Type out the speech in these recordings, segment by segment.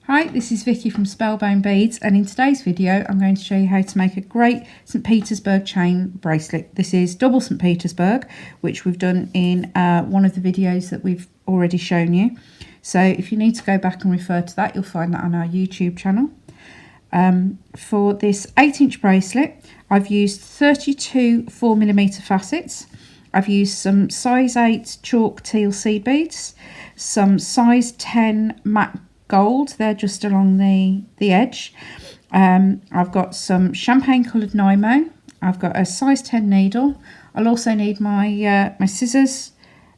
Hi, this is Vicky from Spellbound Beads, and in today's video I'm going to show you how to make a great St. Petersburg chain bracelet. This is double St. Petersburg, which we've done in one of the videos that we've already shown you. So if you need to go back and refer to that, you'll find that on our YouTube channel. For this 8-inch bracelet, I've used 32 4mm facets. I've used some size 8 chalk teal seed beads, some size 10 matte gold, they're just along the edge. I've got some champagne coloured Nymo. I've got a size 10 needle. I'll also need my my scissors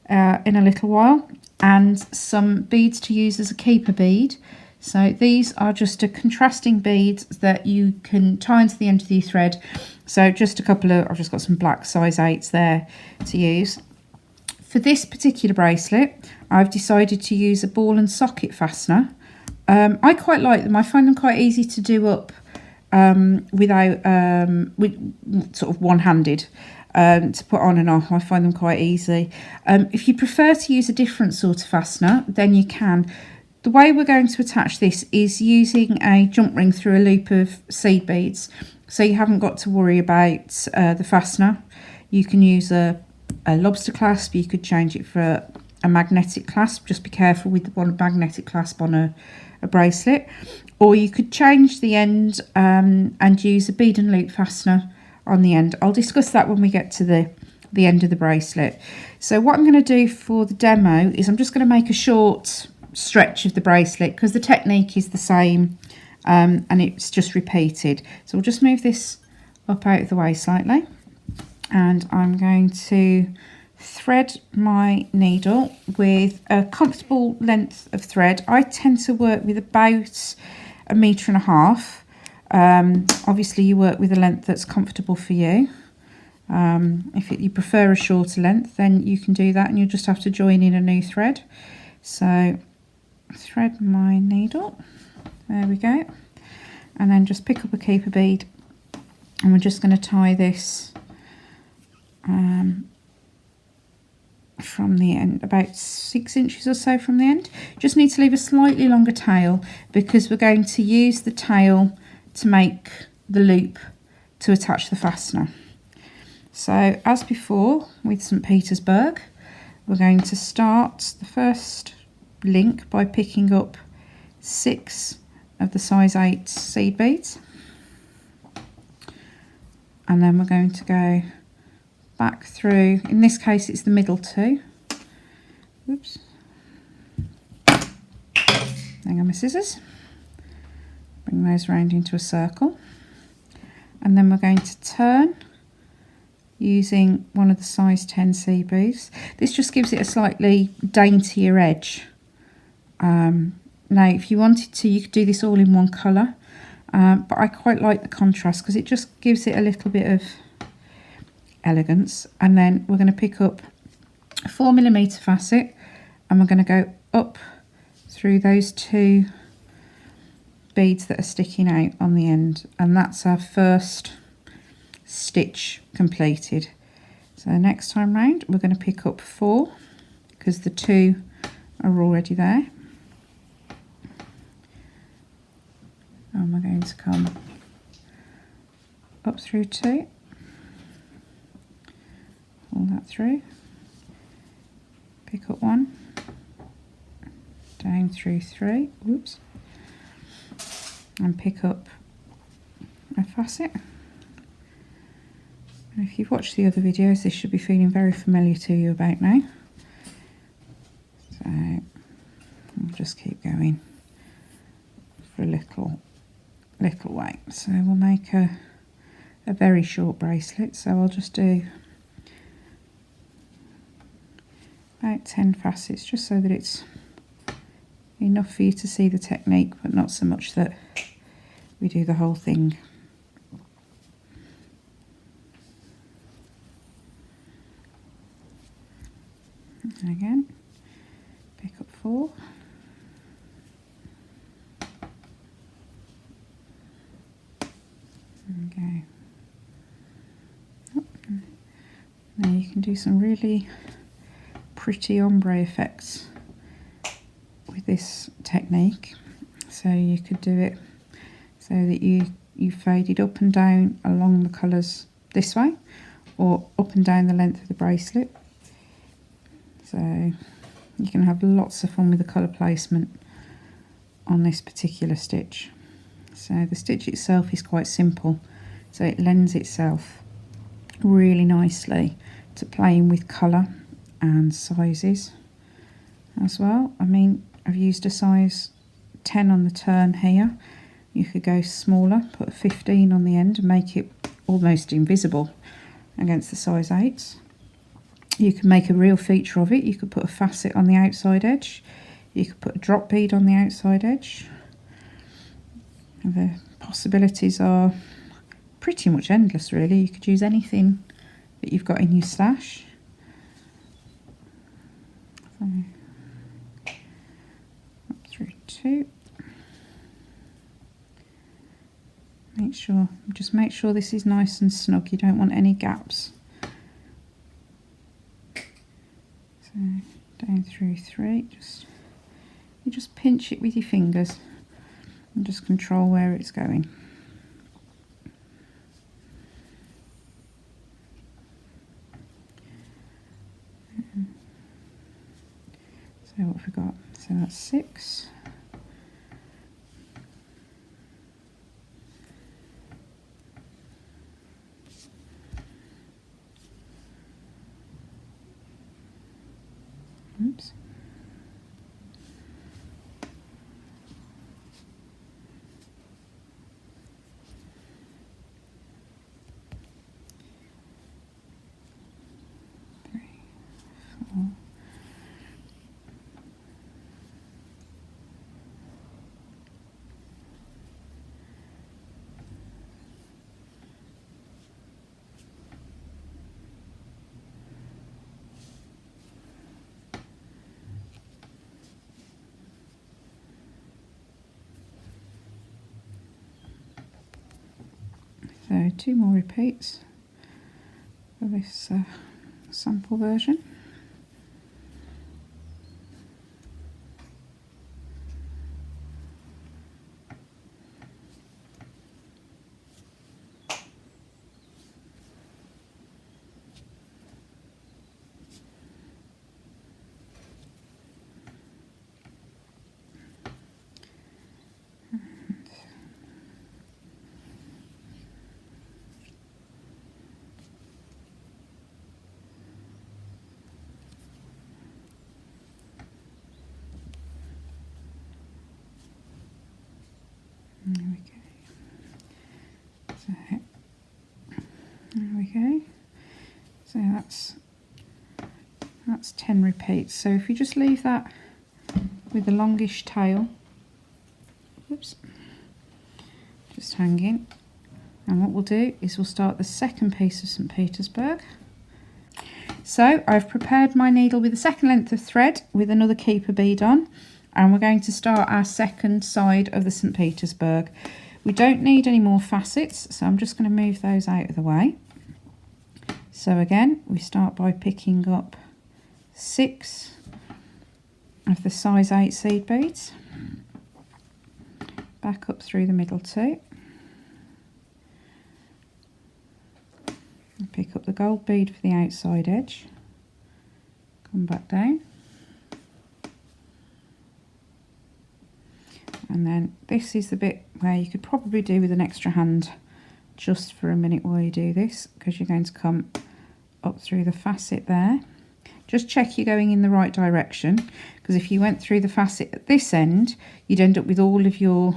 in a little while, and some beads to use as a keeper bead. So these are just a contrasting beads that you can tie into the end of the thread. So just a couple of, I've just got some black size 8s there to use. For this particular bracelet, I've decided to use a ball and socket fastener. I quite like them. I find them quite easy to do up without with sort of one-handed to put on and off. I find them quite easy. If you prefer to use a different sort of fastener, then you can. The way we're going to attach this is using a jump ring through a loop of seed beads, so you haven't got to worry about the fastener. You can use a lobster clasp. You could change it for a magnetic clasp. Just be careful with the one magnetic clasp on a bracelet. Or you could change the end and use a bead and loop fastener on the end. I'll discuss that when we get to the end of the bracelet. So what I'm going to do for the demo is I'm just going to make a short stretch of the bracelet because the technique is the same and it's just repeated. So we'll just move this up out of the way slightly, and I'm going to thread my needle with a comfortable length of thread. I tend to work with about 1.5 meters. Obviously you work with a length that's comfortable for you. If you prefer a shorter length, then you can do that, and you'll just have to join in a new thread. So thread my needle, there we go, and then just pick up a keeper bead, and we're just going to tie this from the end, about 6 inches or so from the end. Just need to leave a slightly longer tail because we're going to use the tail to make the loop to attach the fastener. So as before with St. Petersburg, we're going to start the first link by picking up 6 of the size 8 seed beads, and then we're going to go back through. In this case it's the middle 2. Oops, hang on, my scissors. Bring those round into a circle, and then we're going to turn using one of the size 10 seed beads. This just gives it a slightly daintier edge. Now if you wanted to, you could do this all in one colour, but I quite like the contrast because it just gives it a little bit of elegance. And then we're going to pick up a 4mm facet, and we're going to go up through those 2 beads that are sticking out on the end, and that's our first stitch completed. So next time round we're going to pick up 4 because the 2 are already there, and we're going to come up through 2, pull that through, pick up 1, down through 3, whoops, and pick up a facet. And if you've watched the other videos, this should be feeling very familiar to you about now. So we'll just keep going for a little way. So we'll make a very short bracelet. So I'll just do about 10 facets, just so that it's enough for you to see the technique, but not so much that we do the whole thing. And again, pick up 4. Okay. Now you can do some really pretty ombre effects with this technique. So you could do it so that you faded up and down along the colours this way, or up and down the length of the bracelet. So you can have lots of fun with the colour placement on this particular stitch. So the stitch itself is quite simple, so it lends itself really nicely to playing with colour and sizes as well. I mean, I've used a size 10 on the turn here. You could go smaller, put a 15 on the end and make it almost invisible against the size 8s. You can make a real feature of it. You could put a facet on the outside edge. You could put a drop bead on the outside edge. And the possibilities are pretty much endless, really. You could use anything that you've got in your stash. So, up through 2. Just make sure this is nice and snug. You don't want any gaps. So down through 3. You just pinch it with your fingers and just control where it's going. So what have we got? So that's 6. Oops. So 2 more repeats for this sample version. There we go. So there we go. So that's 10 repeats. So if you just leave that with the longish tail, oops, just hanging, and what we'll do is we'll start the second piece of St. Petersburg. So I've prepared my needle with the second length of thread with another keeper bead on, and we're going to start our second side of the St. Petersburg. We don't need any more facets, so I'm just going to move those out of the way. So again, we start by picking up 6 of the size 8 seed beads, back up through the middle 2, and pick up the gold bead for the outside edge, come back down, and then this is the bit where you could probably do with an extra hand just for a minute while you do this, because you're going to come up through the facet there. Just check you're going in the right direction, because if you went through the facet at this end, you'd end up with all of your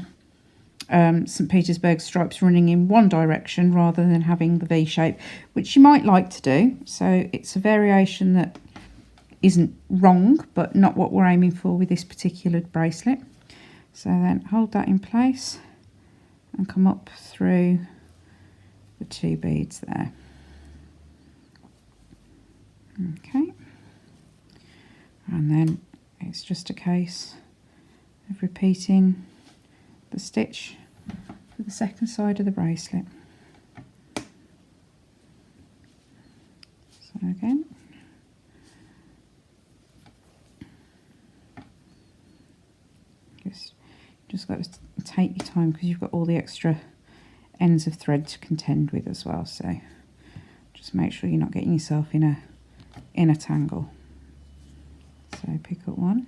St. Petersburg stripes running in one direction rather than having the V shape, which you might like to do. So it's a variation that isn't wrong, but not what we're aiming for with this particular bracelet. So then hold that in place and come up through the 2 beads there. Okay, and then it's just a case of repeating the stitch for the second side of the bracelet. So again, just Just got to take your time because you've got all the extra ends of thread to contend with as well, so just make sure you're not getting yourself in a tangle. So pick up one,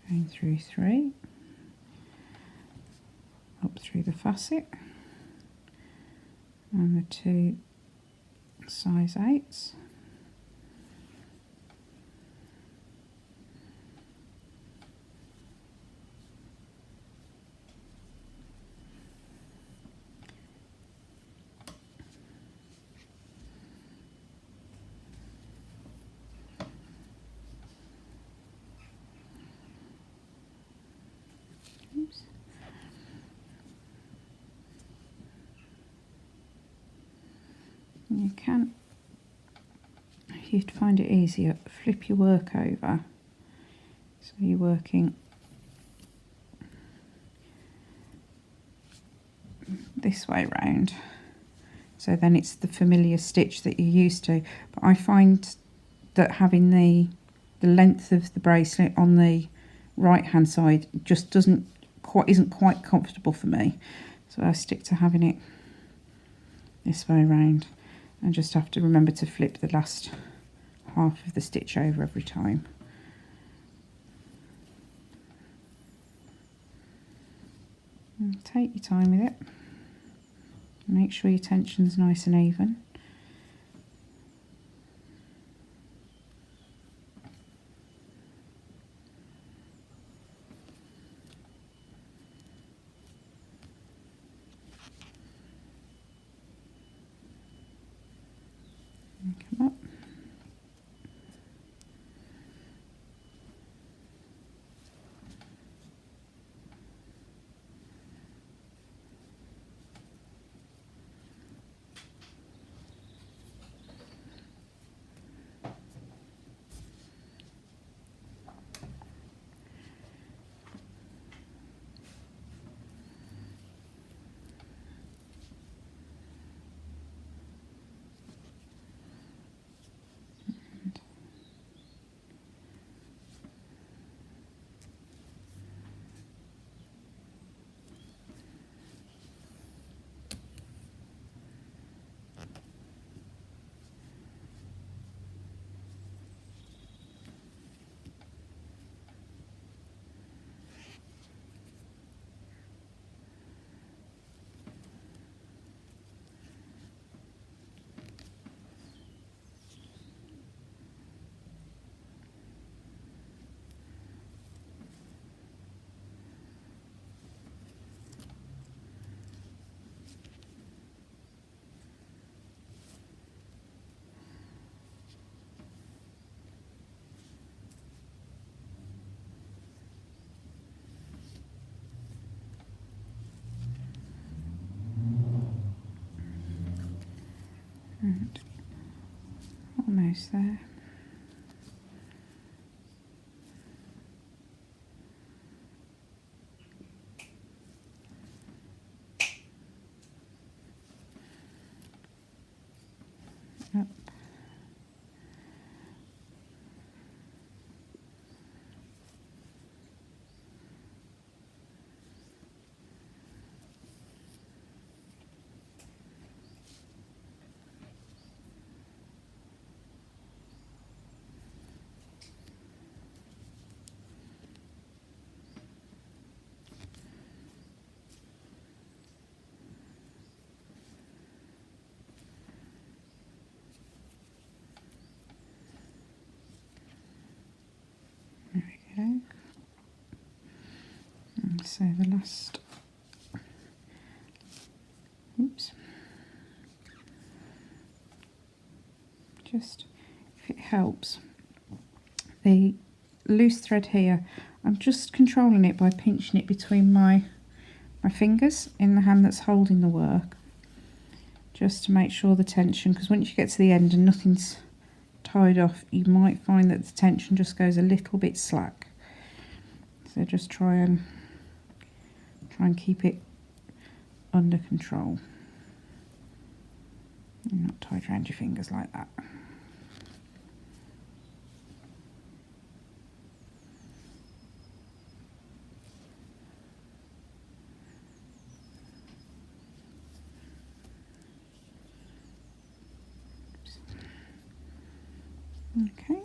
going through 3, up through the facet, and the 2 size 8s. Oops. You can, if you find it easier, flip your work over so you're working this way round, so then it's the familiar stitch that you're used to. But I find that having the length of the bracelet on the right hand side just isn't quite comfortable for me, so I stick to having it this way around, and just have to remember to flip the last half of the stitch over every time. And take your time with it. Make sure your tension's nice and even. And come up. And almost there. Up. There we go. And so the last, oops, just if it helps, the loose thread here, I'm just controlling it by pinching it between my fingers in the hand that's holding the work, just to make sure the tension, because once you get to the end and nothing's tied off, you might find that the tension just goes a little bit slack. So just try and keep it under control and not tied around your fingers like that. Okay.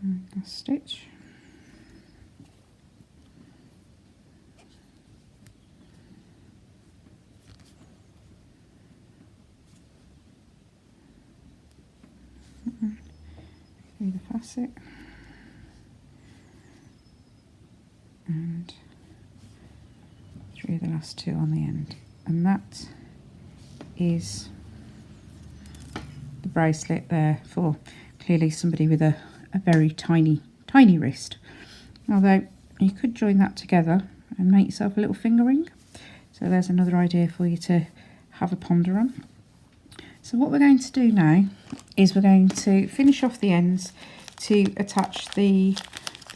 And last stitch. Through the facet. And through the last two on the end. And that is the bracelet there for clearly somebody with a very tiny wrist. Although you could join that together and make yourself a little finger ring. So there's another idea for you to have a ponder on. So what we're going to do now is we're going to finish off the ends to attach the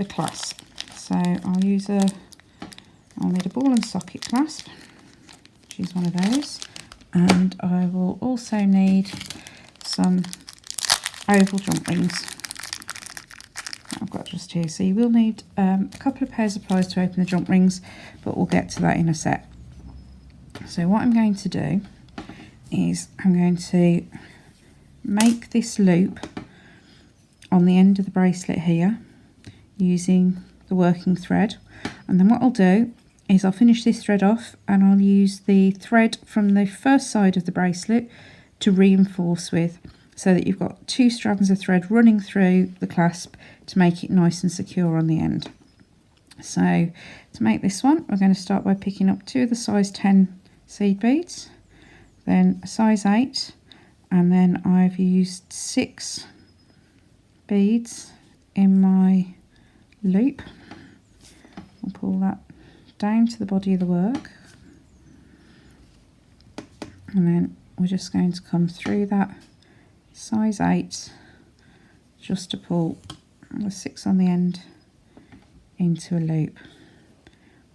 clasp. So I'll need a ball and socket clasp, which is one of those, and I will also need some oval jump rings that I've got just here. So you will need a couple of pairs of pliers to open the jump rings, but we'll get to that in a sec. So what I'm going to do is I'm going to make this loop on the end of the bracelet here using the working thread, and then what I'll do is I'll finish this thread off and I'll use the thread from the first side of the bracelet to reinforce with, so that you've got two strands of thread running through the clasp to make it nice and secure on the end. So to make this one, we're going to start by picking up two of the size 10 seed beads, then a size 8, and then I've used 6 beads in my loop. I'll pull that down to the body of the work, and then we're just going to come through that size 8 just to pull the 6 on the end into a loop.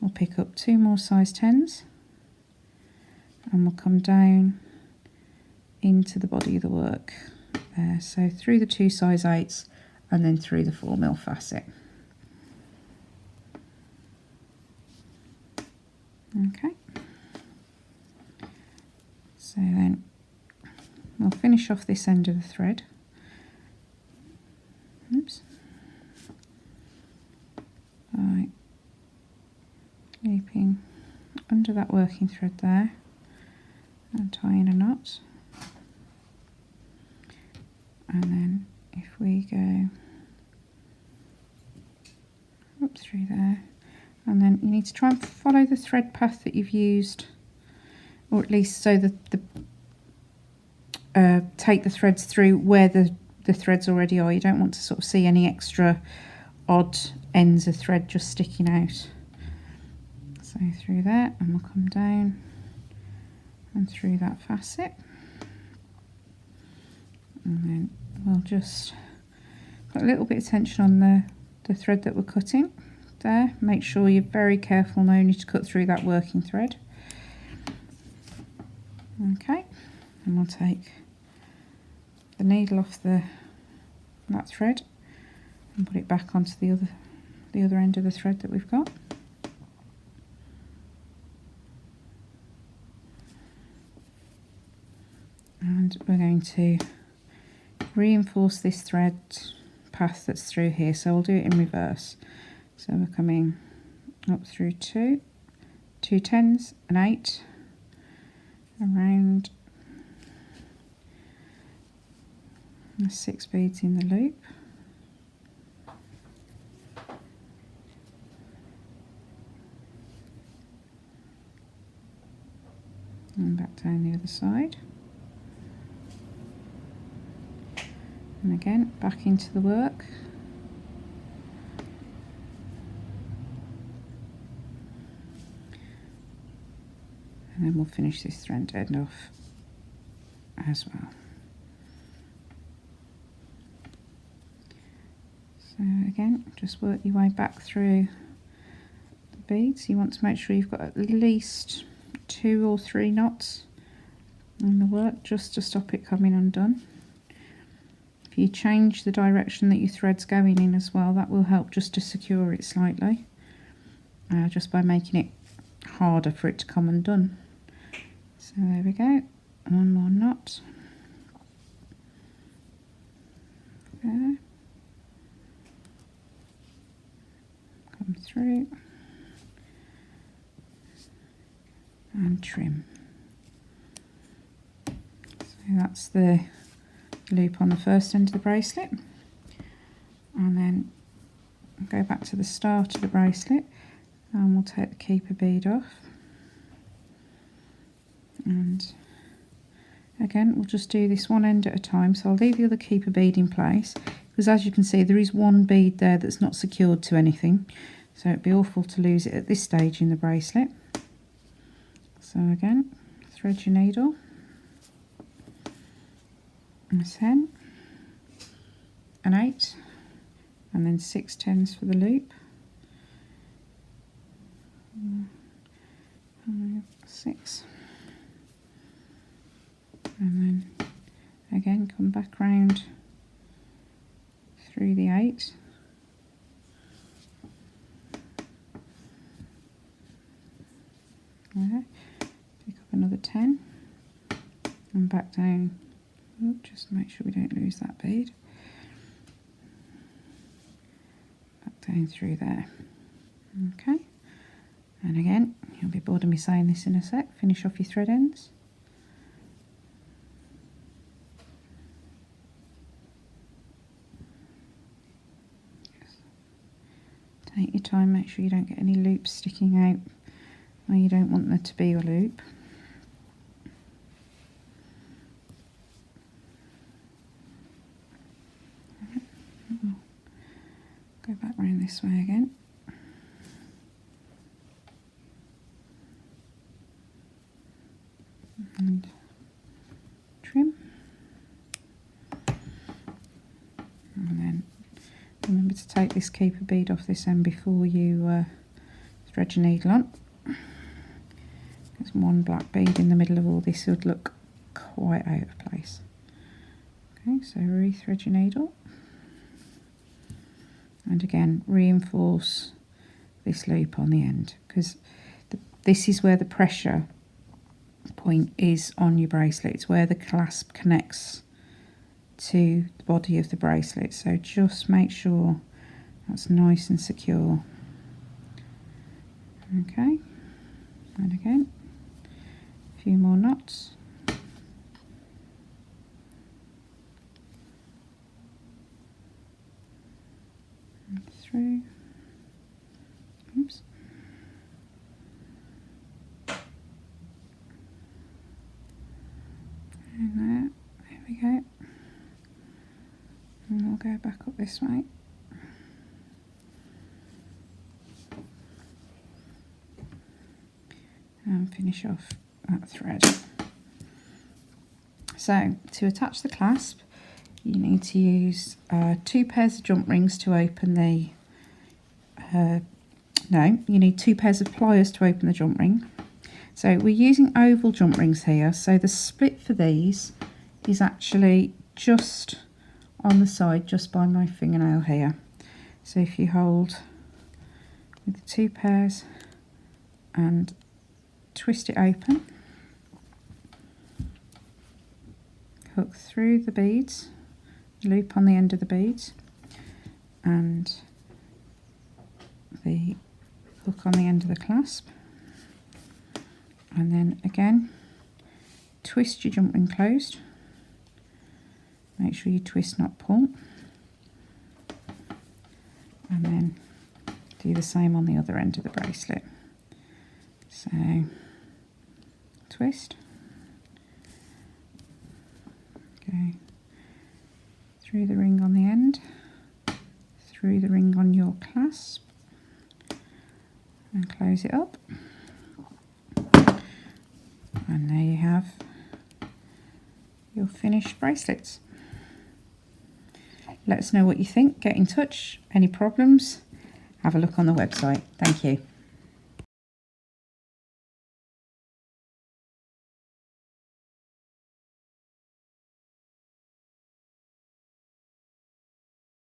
We'll pick up 2 more size 10s and we'll come down into the body of the work there, so through the 2 size 8s and then through the 4mm facet. Okay, so then we'll finish off this end of the thread. Oops. By looping under that working thread there and tying a knot. And then if we go up through there, and then you need to try and follow the thread path that you've used, or at least so that take the threads through where the threads already are. You don't want to sort of see any extra odd ends of thread just sticking out. So through there, and we'll come down and through that facet, and then we'll just put a little bit of tension on the thread that we're cutting there. Make sure you're very careful now, you need to cut through that working thread. Okay, and we'll take the needle off that thread and put it back onto the other end of the thread that we've got. And we're going to reinforce this thread path that's through here, so we'll do it in reverse. So we're coming up through 2 10s, an 8, around the 6 beads in the loop, and back down the other side, and again back into the work, and then we'll finish this thread end off as well. So again, just work your way back through the beads. You want to make sure you've got at least 2 or 3 knots in the work just to stop it coming undone. If you change the direction that your thread's going in as well, that will help just to secure it slightly, just by making it harder for it to come undone. So there we go, one more knot. There. Come through and trim. So that's the loop on the first end of the bracelet, and then go back to the start of the bracelet and we'll take the keeper bead off, and again we'll just do this one end at a time. So I'll leave the other keeper bead in place because, as you can see, there is one bead there that's not secured to anything, so it'd be awful to lose it at this stage in the bracelet. So again, thread your needle, a 10, an 8, and then 6 10s for the loop. 6, and then again come back round through the 8, there, pick up another 10 and back down. Oh, just make sure we don't lose that bead. Back down through there. Okay, and again, you'll be bored of me saying this in a sec, finish off your thread ends. Take your time, make sure you don't get any loops sticking out where you don't want there to be a loop. Go back round this way again. And trim. And then remember to take this keeper bead off this end before you thread your needle on. There's one black bead in the middle of all this would look quite out of place. Okay, so re-thread your needle. And again, reinforce this loop on the end, because this is where the pressure point is on your bracelet. It's where the clasp connects to the body of the bracelet. So just make sure that's nice and secure. Okay, and again, a few more knots. Through. Oops. And there we go. And we'll go back up this way. And finish off that thread. So to attach the clasp, you need to use 2 pairs of jump rings to open the you need 2 pairs of pliers to open the jump ring. So we're using oval jump rings here, so the split for these is actually just on the side, just by my fingernail here. So if you hold with the 2 pairs and twist it open, hook through the beads, loop on the end of the beads, and the hook on the end of the clasp, and then again twist your jump ring closed. Make sure you twist, not pull, and then do the same on the other end of the bracelet. So twist, go through the ring on the end, through the ring on your clasp, and close it up. And there you have your finished bracelets. Let us know what you think. Get in touch. Any problems? Have a look on the website. Thank you.